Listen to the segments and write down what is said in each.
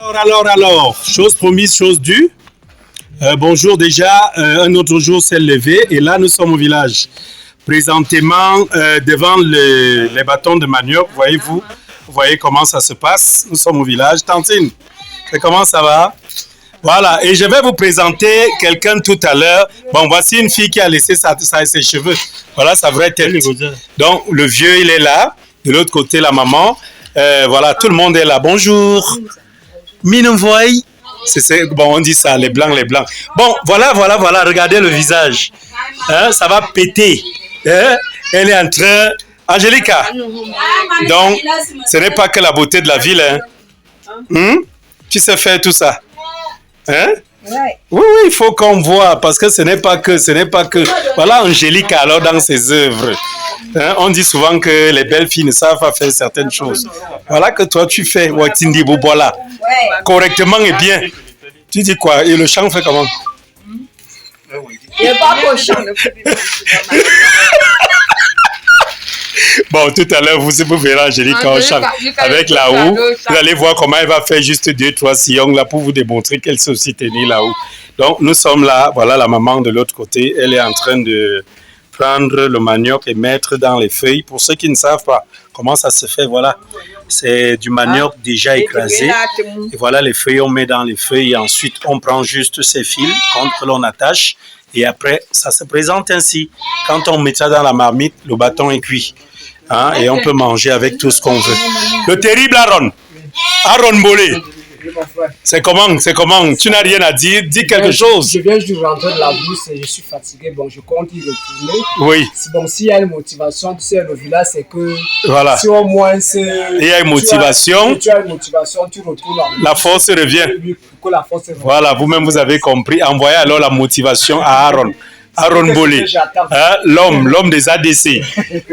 Alors, chose promise, chose due. Bonjour déjà, un autre jour s'est levé et là nous sommes au village. Présentement, devant les bâtons de manioc, vous voyez comment ça se passe. Nous sommes au village. Tantine, comment ça va? Voilà, et je vais vous présenter quelqu'un tout à l'heure. Bon, voici une fille qui a laissé ses cheveux. Voilà sa vraie tête. Donc, le vieux, il est là. De l'autre côté, la maman. Voilà, tout le monde est là. Bonjour. Minenvoy. Bon, on dit ça, les blancs. Bon, voilà, regardez le visage. Hein, ça va péter. Hein, elle est en train... Angélica. Donc, ce n'est pas que la beauté de la ville. Hein. Tu sais faire tout ça. Hein? Oui, il faut qu'on voit, parce que ce n'est pas que. Voilà Angélica alors dans ses œuvres. Hein? On dit souvent que les belles filles ne savent pas faire certaines choses. Voilà que toi tu fais, Watindi Bobola, correctement et bien. Tu dis quoi? Et le chant fait comment? Il n'y a pas pour chant. Bon, tout à l'heure, vous verrez Angélica au chant avec la houe. Vous allez voir comment elle va faire juste 2-3 sillons là pour vous démontrer qu'elle sait aussi tenir la houe. Donc, nous sommes là. Voilà la maman de l'autre côté. Elle est en train de prendre le manioc et mettre dans les feuilles. Pour ceux qui ne savent pas comment ça se fait, voilà. C'est du manioc déjà écrasé. Et voilà les feuilles, on met dans les feuilles. Et ensuite, on prend juste ces fils que l'on attache. Et après, ça se présente ainsi. Quand on met ça dans la marmite, le bâton est cuit. Hein, et on peut manger avec tout ce qu'on veut. Le terrible Aaron Bolé. C'est comment? Tu n'as rien à dire? Dis quelque chose. Je viens juste de rentrer de la bourse et je suis fatigué. Bon, je compte y retourner. Oui. Bon, s'il y a une motivation, tu sais, le village, c'est que voilà. Si au moins il y a une motivation. Tu as une motivation, tu retournes. La force revient. La force revient. Voilà, vous-même, vous avez compris. Envoyez alors la motivation à Aaron Bolé, hein, l'homme des ADC.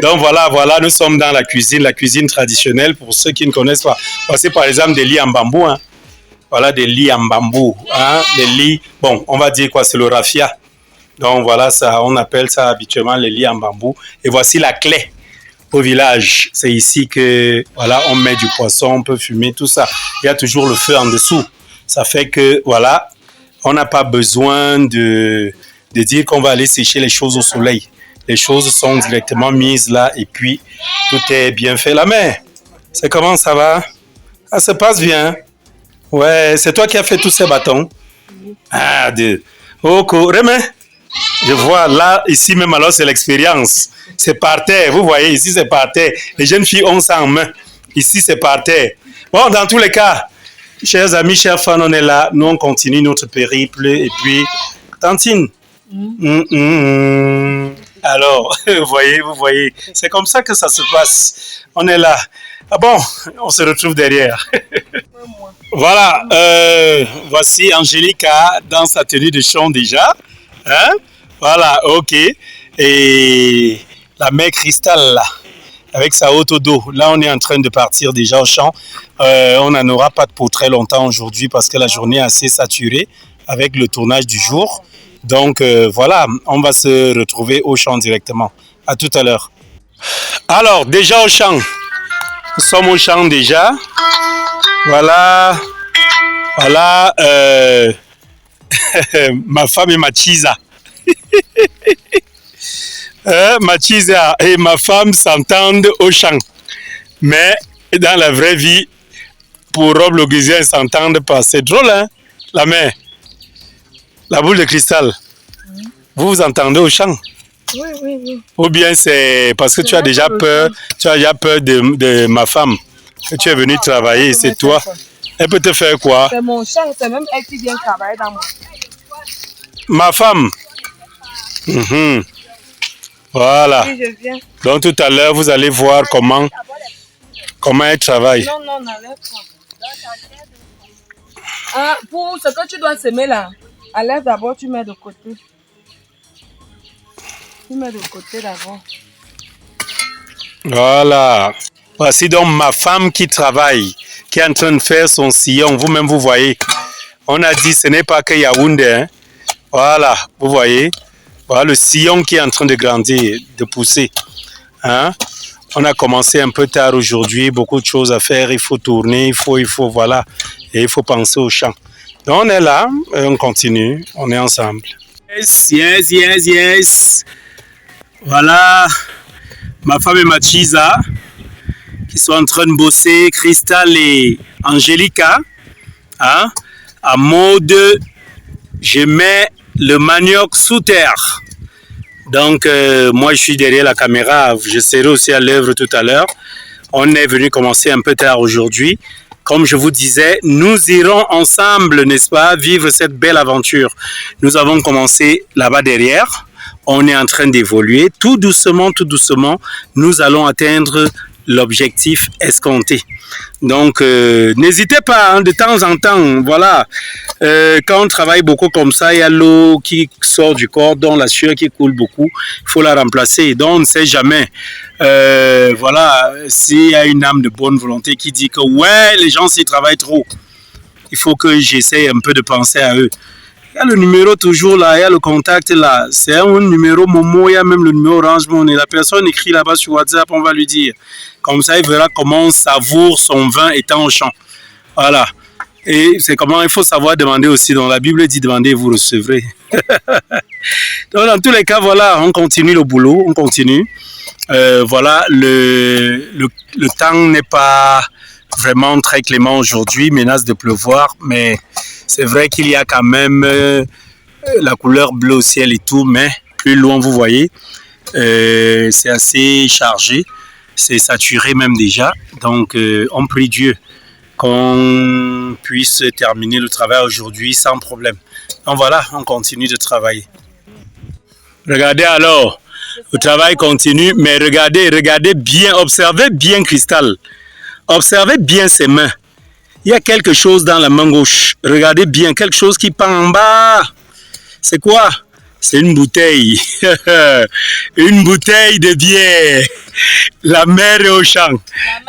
Donc voilà, nous sommes dans la cuisine traditionnelle. Pour ceux qui ne connaissent pas, voici par exemple des lits en bambou. Hein. Voilà des lits en bambou. Hein, des lits, bon, on va dire quoi, c'est le raffia. Donc voilà, ça, on appelle ça habituellement les lits en bambou. Et voici la clé au village. C'est ici que, voilà, on met du poisson, on peut fumer, tout ça. Il y a toujours le feu en dessous. Ça fait que, voilà, on n'a pas besoin de dire qu'on va aller sécher les choses au soleil. Les choses sont directement mises là et puis tout est bien fait. La mère, c'est comment ça va? Ça se passe bien? Ouais, c'est toi qui as fait tous ces bâtons? Ah, Rémi, je vois là, ici même alors c'est l'expérience. C'est par terre, vous voyez, ici c'est par terre. Les jeunes filles ont ça en main. Ici c'est par terre. Bon, dans tous les cas, chers amis, chers fans, on est là. Nous, on continue notre périple et puis, Tantine, alors, vous voyez, c'est comme ça que ça se passe. On est là. Ah bon, on se retrouve derrière. Voilà, voici Angélica dans sa tenue de chant déjà. Hein? Voilà, ok. Et la mère Cristal là, avec sa haute au dos. Là, on est en train de partir déjà au champ. On n'en aura pas pour très longtemps aujourd'hui parce que la journée est assez saturée avec le tournage du jour. Donc voilà, on va se retrouver au champ directement. À tout à l'heure. Alors, déjà au champ. Nous sommes au champ déjà. Voilà. Ma femme et Machisa. Machisa et ma femme s'entendent au champ. Mais dans la vraie vie, pour Rob Logusien, ils ne s'entendent pas. C'est drôle, hein, la mère. La boule de cristal, vous vous entendez au chant? Oui. Ou bien c'est parce que tu as déjà peur de ma femme, que tu es venu travailler, c'est toi. Elle peut te faire quoi? C'est mon chant, c'est même elle qui vient travailler dans mon... Ma femme? Voilà. Oui, je viens. Donc tout à l'heure, vous allez voir comment elle travaille. Non, n'enlève pas. Pour ce que tu dois semer là, enlève d'abord, tu mets de côté. Tu mets de côté d'abord. Voilà. Voici donc ma femme qui travaille, qui est en train de faire son sillon. Vous-même, vous voyez. On a dit, ce n'est pas que Yaoundé. Hein. Voilà, vous voyez. Voilà le sillon qui est en train de grandir, de pousser. Hein? On a commencé un peu tard aujourd'hui, beaucoup de choses à faire, il faut tourner, il faut voilà, et il faut penser au chant. Donc on est là, on continue, on est ensemble. Yes. Voilà, ma femme et ma Chisa qui sont en train de bosser, Crystal et Angelica, hein, en mode je mets le manioc sous terre. Donc moi je suis derrière la caméra, je serai aussi à l'œuvre tout à l'heure. On est venu commencer un peu tard aujourd'hui. Comme je vous disais, nous irons ensemble, n'est-ce pas, vivre cette belle aventure. Nous avons commencé là-bas derrière. On est en train d'évoluer. Tout doucement, nous allons atteindre l'objectif escompté. Donc, n'hésitez pas, hein, de temps en temps, voilà, quand on travaille beaucoup comme ça, il y a l'eau qui sort du corps, dont la sueur qui coule beaucoup, il faut la remplacer. Donc, on ne sait jamais, voilà, s'il y a une âme de bonne volonté qui dit que, ouais, les gens s'y travaillent trop, il faut que j'essaie un peu de penser à eux. Il y a le numéro toujours là, il y a le contact là. C'est un numéro Momo, il y a même le numéro Orange Money. La personne écrit là-bas sur WhatsApp, on va lui dire. Comme ça, il verra comment on savoure son vin étant au champ. Voilà. Et c'est comment il faut savoir demander aussi. Dans la Bible dit demandez et vous recevrez. Donc dans tous les cas, voilà, on continue le boulot, on continue. Voilà, le temps n'est pas vraiment très clément aujourd'hui, menace de pleuvoir, mais c'est vrai qu'il y a quand même la couleur bleue au ciel et tout, mais plus loin vous voyez, c'est assez chargé, c'est saturé même déjà, donc on prie Dieu qu'on puisse terminer le travail aujourd'hui sans problème. Donc voilà, on continue de travailler. Regardez alors, le travail continue, mais regardez bien, observez bien Crystal. Observez bien ses mains. Il y a quelque chose dans la main gauche. Regardez bien, quelque chose qui pend en bas. C'est quoi? C'est une bouteille. Une bouteille de bière. La mer est au champ. Jamais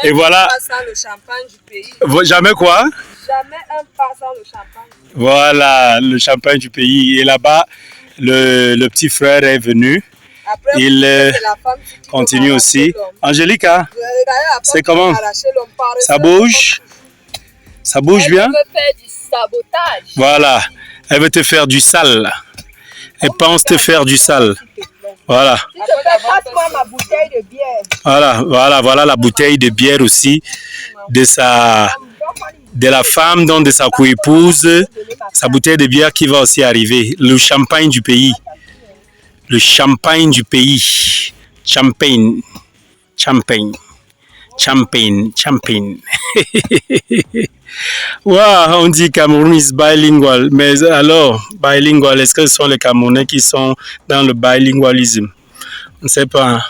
et voilà. un pas sans le champagne du pays. Jamais quoi? Jamais un pas sans le champagne. Voilà, le champagne du pays. Et là-bas, le petit frère est venu. Après, il c'est la femme qui continue va aussi. l'homme. Angelica, c'est comment? Ça Ça bouge? Ça bouge bien? Elle veut faire du sabotage. Voilà, elle veut te faire du sale. Elle pense te faire du sale. Voilà. Si tu fais, passe-moi ma bouteille de bière. Voilà la bouteille de bière aussi de la femme, donc de sa co-épouse. Sa bouteille de bière qui va aussi arriver. Le champagne du pays. Le champagne du pays. Champagne. Wow, on dit Cameroun is bilingual. Mais alors, bilingual, est-ce que ce sont les Camerounais qui sont dans le bilingualisme? On ne sait pas.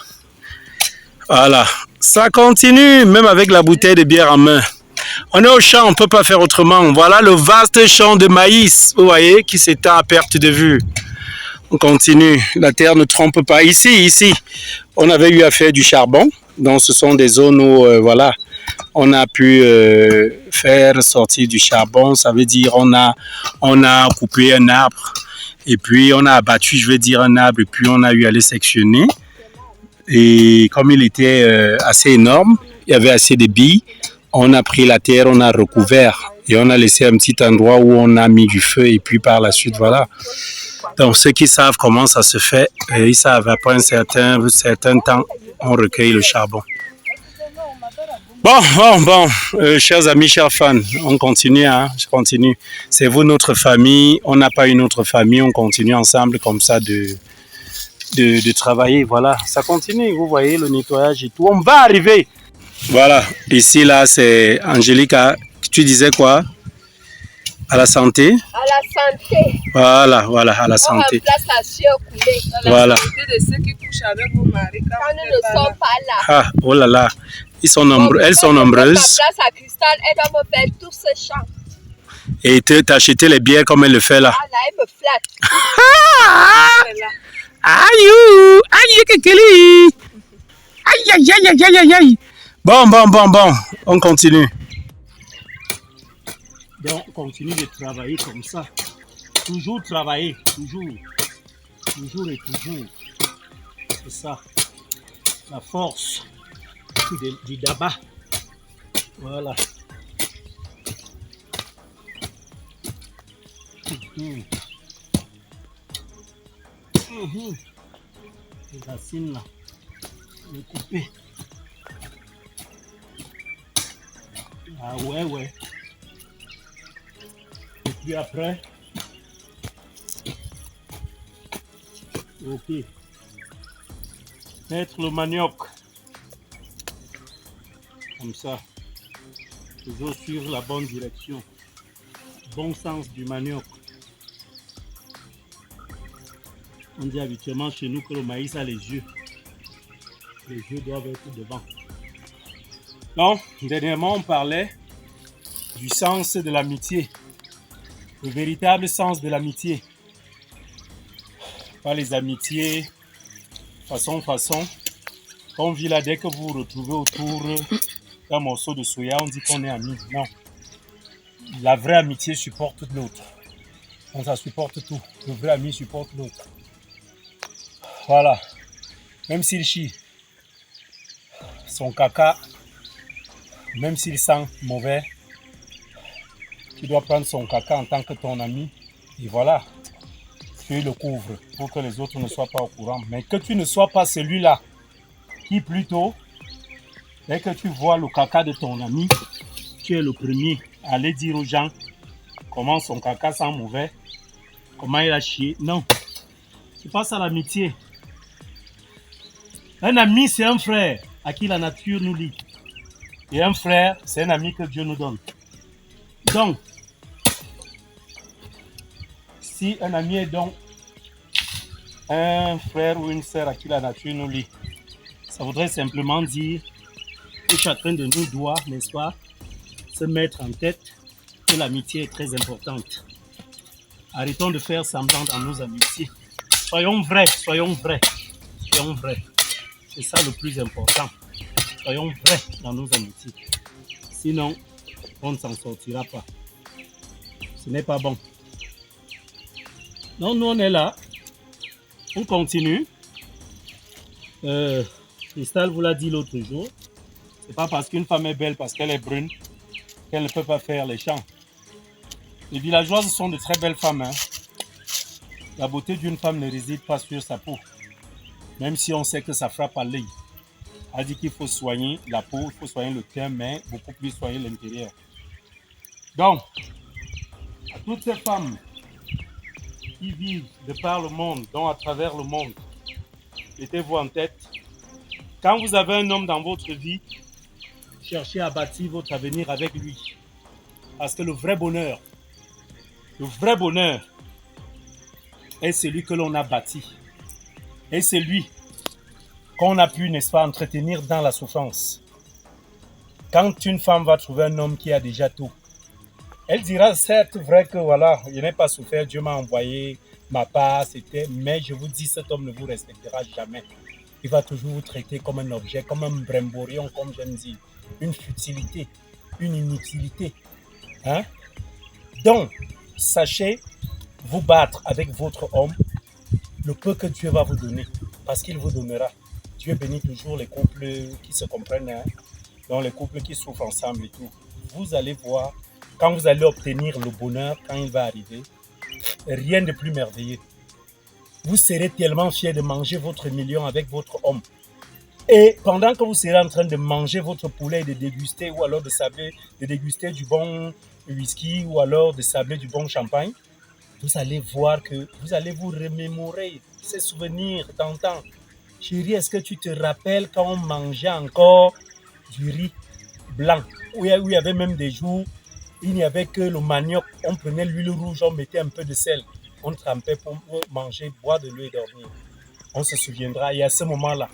Voilà. Ça continue, même avec la bouteille de bière en main. On est au champ, on ne peut pas faire autrement. Voilà le vaste champ de maïs, vous voyez, qui s'étend à perte de vue. On continue, la terre ne trompe pas. Ici, on avait eu à faire du charbon. Donc ce sont des zones où, voilà, on a pu faire sortir du charbon. Ça veut dire on a coupé un arbre et puis on a abattu, je veux dire, un arbre et puis on a eu à les sectionner. Et comme il était assez énorme, il y avait assez de billes, on a pris la terre, on a recouvert et on a laissé un petit endroit où on a mis du feu et puis par la suite, voilà. Donc ceux qui savent comment ça se fait, ils savent après un certain temps, on recueille le charbon. Bon, chers amis, chers fans, on continue, hein, je continue. C'est vous notre famille, on n'a pas une autre famille, on continue ensemble comme ça de travailler, voilà. Ça continue, vous voyez le nettoyage et tout, on va arriver. Voilà, ici là c'est Angelica, tu disais quoi? À la santé? À la santé. Voilà, à la santé. On remplace la sueur coulée. Voilà. La santé de ceux qui couchent avec vos maris quand nous ne sommes pas là. Ah, oh là là, ils sont nombreux, elles sont nombreuses. Ma place à Crystal, elle va me faire tout ce champ. Et t'as acheté les bières comme elle le fait là. Ah là, elle me flatte. Aïe, kékeli. Aïe. Bon, on continue. Donc, on continue de travailler comme ça. Toujours travailler, toujours et toujours. C'est ça, la force. mettre du daba. Voilà. Les racines là, les couper. Ah ouais. Et puis après, ok, mettre le manioc. Comme ça, toujours suivre la bonne direction. Bon sens du manioc. On dit habituellement chez nous que le maïs a les yeux. Les yeux doivent être devant. Donc, dernièrement, on parlait du sens de l'amitié. Le véritable sens de l'amitié. Pas les amitiés façon. On vit là, dès que vous vous retrouvez autour d'un morceau de soya, on dit qu'on est amis. Non. La vraie amitié supporte l'autre. On ça supporte tout. Le vrai ami supporte l'autre. Voilà. Même s'il chie, son caca, même s'il sent mauvais, tu dois prendre son caca en tant que ton ami. Et voilà. Tu le couvres pour que les autres ne soient pas au courant. Mais que tu ne sois pas celui-là qui plutôt, dès que tu vois le caca de ton ami, tu es le premier à aller dire aux gens comment son caca sent mauvais, comment il a chié. Non. C'est pas ça l'amitié. Un ami, c'est un frère à qui la nature nous lie. Et un frère, c'est un ami que Dieu nous donne. Donc, si un ami est donc un frère ou une sœur à qui la nature nous lie, ça voudrait simplement dire que chacun de nous doit, n'est-ce pas, se mettre en tête que l'amitié est très importante. Arrêtons de faire semblant dans nos amitiés. Soyons vrais. C'est ça le plus important. Soyons vrais dans nos amitiés. Sinon, on ne s'en sortira pas. Ce n'est pas bon. Donc, nous, on est là. On continue. Cristal vous l'a dit l'autre jour. C'est pas parce qu'une femme est belle, parce qu'elle est brune, qu'elle ne peut pas faire les champs. Les villageoises sont de très belles femmes. Hein. La beauté d'une femme ne réside pas sur sa peau. Même si on sait que ça frappe à l'œil. Elle dit qu'il faut soigner la peau, il faut soigner le teint, mais beaucoup plus soigner l'intérieur. Donc, à toutes ces femmes qui vivent de par le monde, donc à travers le monde, mettez-vous en tête, quand vous avez un homme dans votre vie, cherchez à bâtir votre avenir avec lui. Parce que le vrai bonheur est celui que l'on a bâti. Et c'est lui qu'on a pu, n'est-ce pas, entretenir dans la souffrance. Quand une femme va trouver un homme qui a déjà tout, elle dira certes vrai que voilà, je n'ai pas souffert, Dieu m'a envoyé ma part, c'était, mais je vous dis, cet homme ne vous respectera jamais. Il va toujours vous traiter comme un objet, comme un brimborion, comme j'aime dire, une futilité, une inutilité. Hein? Donc, sachez vous battre avec votre homme, le peu que Dieu va vous donner, parce qu'il vous donnera. Dieu bénit toujours les couples qui se comprennent, hein, donc les couples qui souffrent ensemble et tout. Vous allez voir, quand vous allez obtenir le bonheur, quand il va arriver, rien de plus merveilleux. Vous serez tellement fiers de manger votre million avec votre homme. Et pendant que vous serez en train de manger votre poulet et de déguster, ou alors de déguster du bon whisky, ou alors de sabler du bon champagne, vous allez voir que vous allez vous remémorer ces souvenirs d'antan. Chérie, est-ce que tu te rappelles quand on mangeait encore du riz blanc, où il y avait même des jours, il n'y avait que le manioc, on prenait l'huile rouge, on mettait un peu de sel, on trempait pour manger, boire de l'eau et dormir. On se souviendra, et à ce moment-là,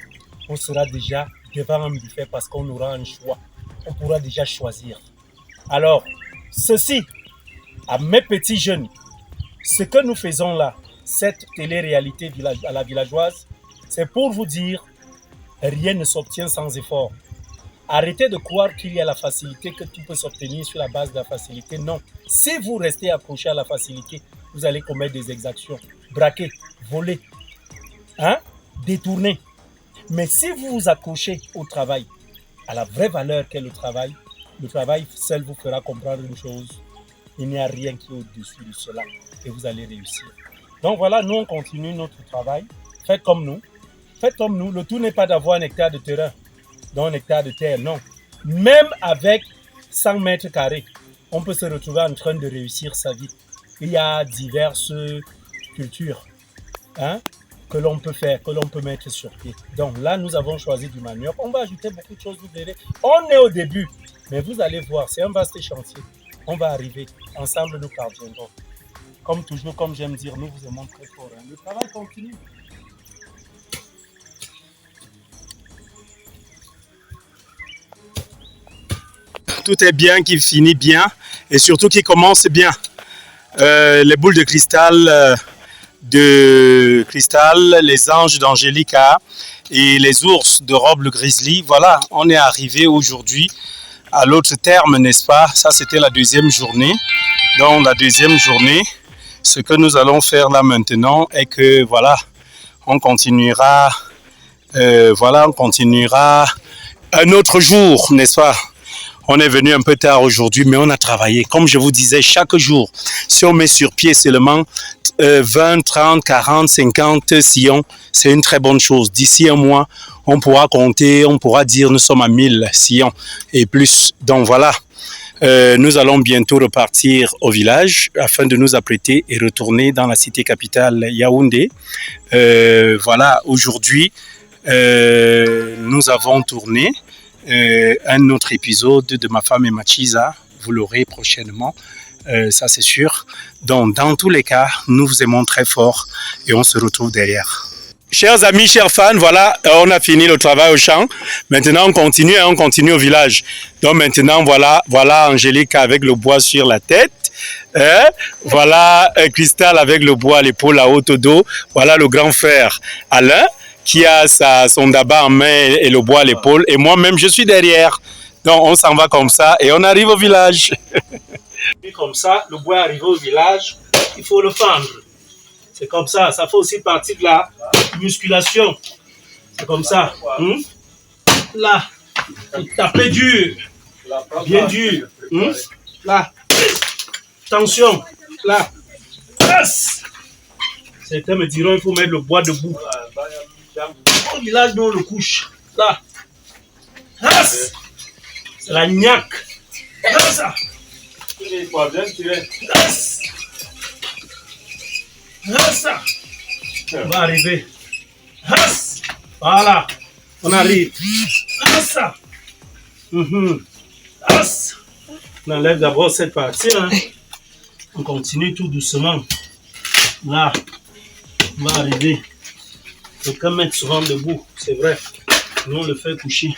on sera déjà devant un buffet parce qu'on aura un choix. On pourra déjà choisir. Alors, ceci, à mes petits jeunes, ce que nous faisons là, cette télé-réalité à la villageoise, c'est pour vous dire, rien ne s'obtient sans effort. Arrêtez de croire qu'il y a la facilité, que tout peut s'obtenir sur la base de la facilité. Non. Si vous restez accroché à la facilité, vous allez commettre des exactions, braquer, voler, hein, détourner. Mais si vous vous accrochez au travail, à la vraie valeur qu'est le travail seul vous fera comprendre une chose. Il n'y a rien qui est au-dessus de cela et vous allez réussir. Donc voilà, nous on continue notre travail. Faites comme nous. Faites comme nous. Le tout n'est pas d'avoir un hectare de terrain, donc un hectare de terre, non. Même avec 100 mètres carrés, on peut se retrouver en train de réussir sa vie. Il y a diverses cultures que l'on peut faire, que l'on peut mettre sur pied. Donc là, nous avons choisi du manioc. On va ajouter beaucoup de choses, vous verrez. On est au début, mais vous allez voir, c'est un vaste chantier. On va arriver. Ensemble, nous parviendrons. Comme toujours, comme j'aime dire, nous vous aimons très fort. Le travail continue. Tout est bien, qui finit bien et surtout qui commence bien. Les boules de cristal, les anges d'Angelica et les ours de Rob le Grizzly. Voilà, on est arrivé aujourd'hui à l'autre terme, n'est-ce pas? Ça, c'était la deuxième journée. Donc, la deuxième journée, ce que nous allons faire là maintenant est que, voilà, on continuera, on continuera un autre jour, n'est-ce pas? On est venu un peu tard aujourd'hui, mais on a travaillé. Comme je vous disais, chaque jour, si on met sur pied seulement 20, 30, 40, 50 sillons, c'est une très bonne chose. D'ici un mois, on pourra compter, on pourra dire nous sommes à 1000 sillons et plus. Donc voilà, nous allons bientôt repartir au village afin de nous apprêter et retourner dans la cité capitale Yaoundé. Voilà, aujourd'hui, nous avons tourné un autre épisode de Ma femme et Machiza, vous l'aurez prochainement, ça c'est sûr. Donc dans tous les cas, nous vous aimons très fort et on se retrouve derrière. Chers amis, chers fans, voilà, on a fini le travail au champ. Maintenant on continue au village. Donc maintenant voilà Angélique avec le bois sur la tête. Voilà Cristal avec le bois à l'épaule à haute dos. Voilà le grand frère Alain qui a son daba en main et le bois à l'épaule. Et moi-même, je suis derrière. Donc, on s'en va comme ça et on arrive au village. Et comme ça, le bois arrive au village, il faut le fendre. C'est comme ça. Ça fait aussi partie de la musculation. C'est comme ça. Là, tapez dur. Bien dur. Là. Tension. Là. Certains me diront qu'il faut mettre le bois debout. Au village, nous on le couche. Là. C'est la gnaque. Là, ça. Là, ça. On va arriver. Voilà. On arrive. Ça. On enlève d'abord cette partie. On continue tout doucement. Là. On va arriver. Quelqu'un met souvent debout, c'est vrai. Nous, on le fait coucher.